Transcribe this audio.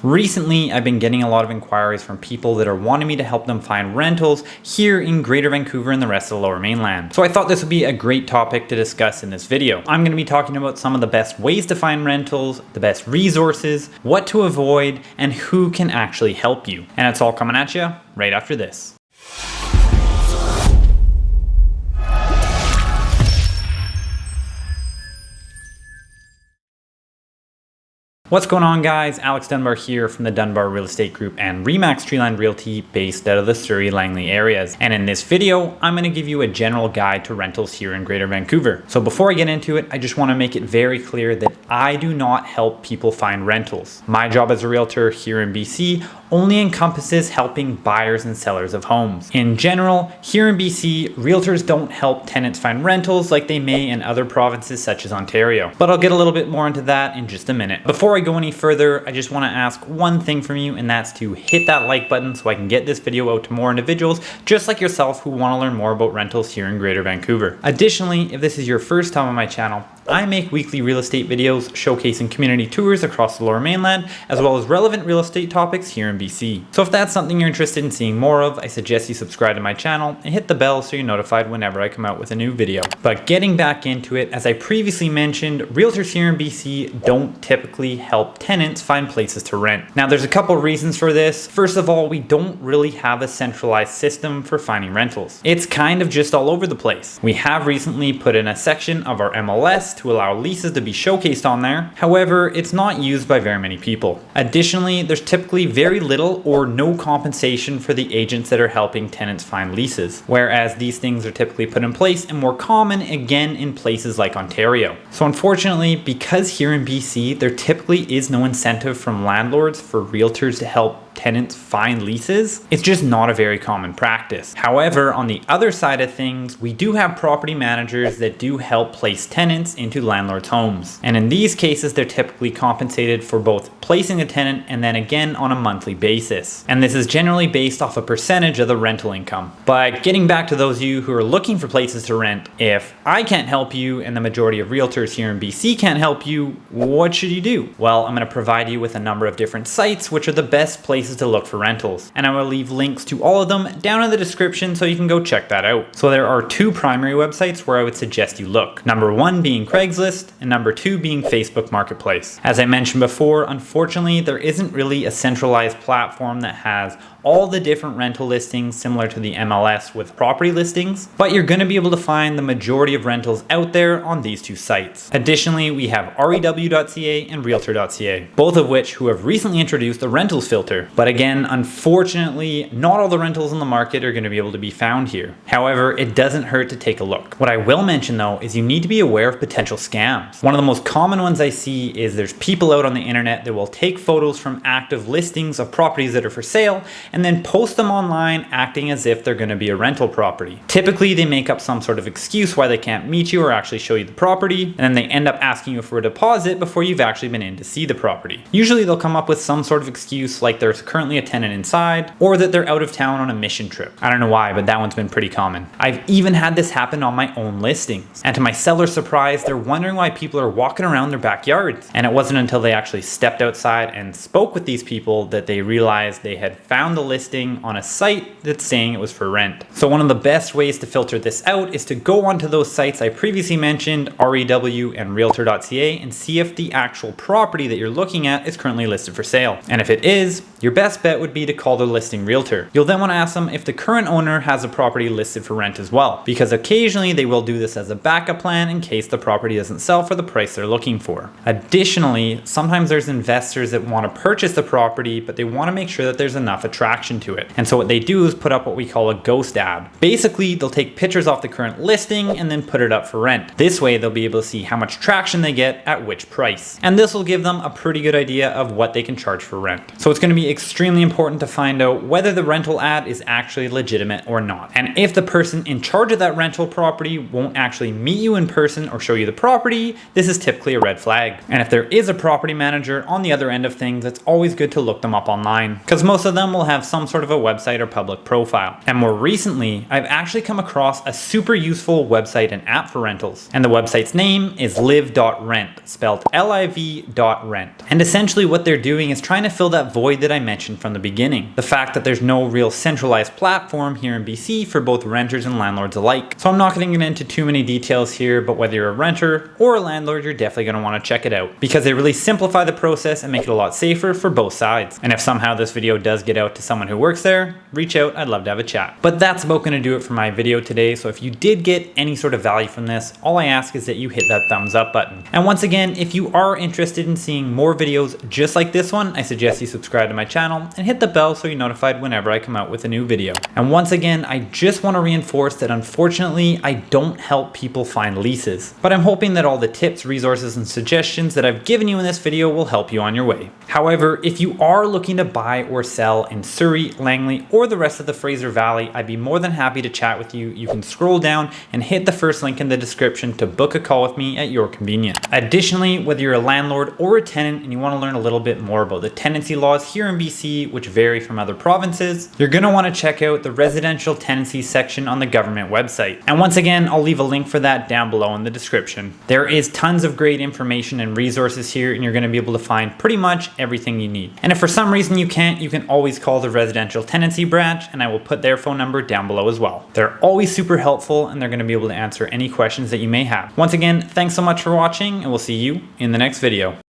Recently, I've been getting a lot of inquiries from people that are wanting me to help them find rentals here in Greater Vancouver and the rest of the Lower Mainland. So I thought this would be a great topic to discuss in this video. I'm going to be talking about some of the best ways to find rentals, the best resources, what to avoid, and who can actually help you. And it's all coming at you right after this. What's going on, guys? Alex Dunbar here from the Dunbar Real Estate Group and RE/MAX Treeline Realty based out of the Surrey Langley areas. And in this video, I'm going to give you a general guide to rentals here in Greater Vancouver. So before I get into it, I just want to make it very clear that I do not help people find rentals. My job as a realtor here in BC only encompasses helping buyers and sellers of homes. In general, here in BC, realtors don't help tenants find rentals like they may in other provinces such as Ontario. But I'll get a little bit more into that in just a minute. Before I go any further, I just want to ask one thing from you, and that's to hit that like button so I can get this video out to more individuals just like yourself who want to learn more about rentals here in Greater Vancouver. Additionally, if this is your first time on my channel, I make weekly real estate videos showcasing community tours across the Lower Mainland, as well as relevant real estate topics here in BC. So if that's something you're interested in seeing more of, I suggest you subscribe to my channel and hit the bell so you're notified whenever I come out with a new video. But getting back into it, as I previously mentioned, realtors here in BC don't typically help tenants find places to rent. Now, there's a couple reasons for this. First of all, we don't really have a centralized system for finding rentals. It's kind of just all over the place. We have recently put in a section of our MLS to allow leases to be showcased on there. However, it's not used by very many people. Additionally, there's typically very little or no compensation for the agents that are helping tenants find leases, whereas these things are typically put in place and more common again in places like Ontario. So unfortunately, because here in BC, there typically is no incentive from landlords for realtors to help tenants find leases, it's just not a very common practice. However, on the other side of things, we do have property managers that do help place tenants into landlords' homes. And in these cases, they're typically compensated for both placing a tenant and then again on a monthly basis. And this is generally based off a percentage of the rental income. But getting back to those of you who are looking for places to rent, if I can't help you and the majority of realtors here in BC can't help you, what should you do? Well, I'm going to provide you with a number of different sites which are the best places to look for rentals, and I will leave links to all of them down in the description so you can go check that out. So there are two primary websites where I would suggest you look. Number one being Craigslist, and number two being Facebook Marketplace. As I mentioned before, unfortunately there isn't really a centralized platform that has all the different rental listings similar to the MLS with property listings, but you're going to be able to find the majority of rentals out there on these two sites. Additionally, we have REW.ca and Realtor.ca, both of which who have recently introduced a rentals filter. But again, unfortunately, not all the rentals in the market are going to be able to be found here. However, it doesn't hurt to take a look. What I will mention though is you need to be aware of potential scams. One of the most common ones I see is there's people out on the internet that will take photos from active listings of properties that are for sale and then post them online acting as if they're going to be a rental property. Typically, they make up some sort of excuse why they can't meet you or actually show you the property, and then they end up asking you for a deposit before you've actually been in to see the property. Usually they'll come up with some sort of excuse like there's currently a tenant inside or that they're out of town on a mission trip. I don't know why, but that one's been pretty common. I've even had this happen on my own listings. And to my seller's surprise, they're wondering why people are walking around their backyards. And it wasn't until they actually stepped outside and spoke with these people that they realized they had found the listing on a site that's saying it was for rent. So one of the best ways to filter this out is to go onto those sites I previously mentioned, REW and Realtor.ca, and see if the actual property that you're looking at is currently listed for sale. And if it is, your best bet would be to call the listing realtor. You'll then want to ask them if the current owner has a property listed for rent as well, because occasionally they will do this as a backup plan in case the property doesn't sell for the price they're looking for. Additionally, sometimes there's investors that want to purchase the property, but they want to make sure that there's enough attraction to it. And so what they do is put up what we call a ghost ad. Basically, they'll take pictures off the current listing and then put it up for rent. This way, they'll be able to see how much traction they get at which price. And this will give them a pretty good idea of what they can charge for rent. So it's going to be extremely important to find out whether the rental ad is actually legitimate or not. And if the person in charge of that rental property won't actually meet you in person or show you the property, this is typically a red flag. And if there is a property manager on the other end of things, it's always good to look them up online, because most of them will have some sort of a website or public profile. And more recently, I've actually come across a super useful website and app for rentals. And the website's name is live.rent, spelled liv.rent. And essentially what they're doing is trying to fill that void that I mentioned from the beginning. The fact that there's no real centralized platform here in BC for both renters and landlords alike. So I'm not going to get into too many details here, but whether you're a renter or a landlord, you're definitely going to want to check it out, because they really simplify the process and make it a lot safer for both sides. And if somehow this video does get out to someone who works there, reach out, I'd love to have a chat. But that's about going to do it for my video today. So if you did get any sort of value from this, all I ask is that you hit that thumbs up button. And once again, if you are interested in seeing more videos just like this one, I suggest you subscribe to my channel and hit the bell so you're notified whenever I come out with a new video. And once again, I just want to reinforce that unfortunately, I don't help people find leases, but I'm hoping that all the tips, resources, and suggestions that I've given you in this video will help you on your way. However, if you are looking to buy or sell in Surrey, Langley, or the rest of the Fraser Valley, I'd be more than happy to chat with you. You can scroll down and hit the first link in the description to book a call with me at your convenience. Additionally, whether you're a landlord or a tenant and you want to learn a little bit more about the tenancy laws here in BC, which vary from other provinces, you're going to want to check out the residential tenancy section on the government website. And once again, I'll leave a link for that down below in the description. There is tons of great information and resources here, and you're going to be able to find pretty much everything you need. And if for some reason you can't, you can always call the residential tenancy branch, and I will put their phone number down below as well. They're always super helpful, and they're going to be able to answer any questions that you may have. Once again, thanks so much for watching, and we'll see you in the next video.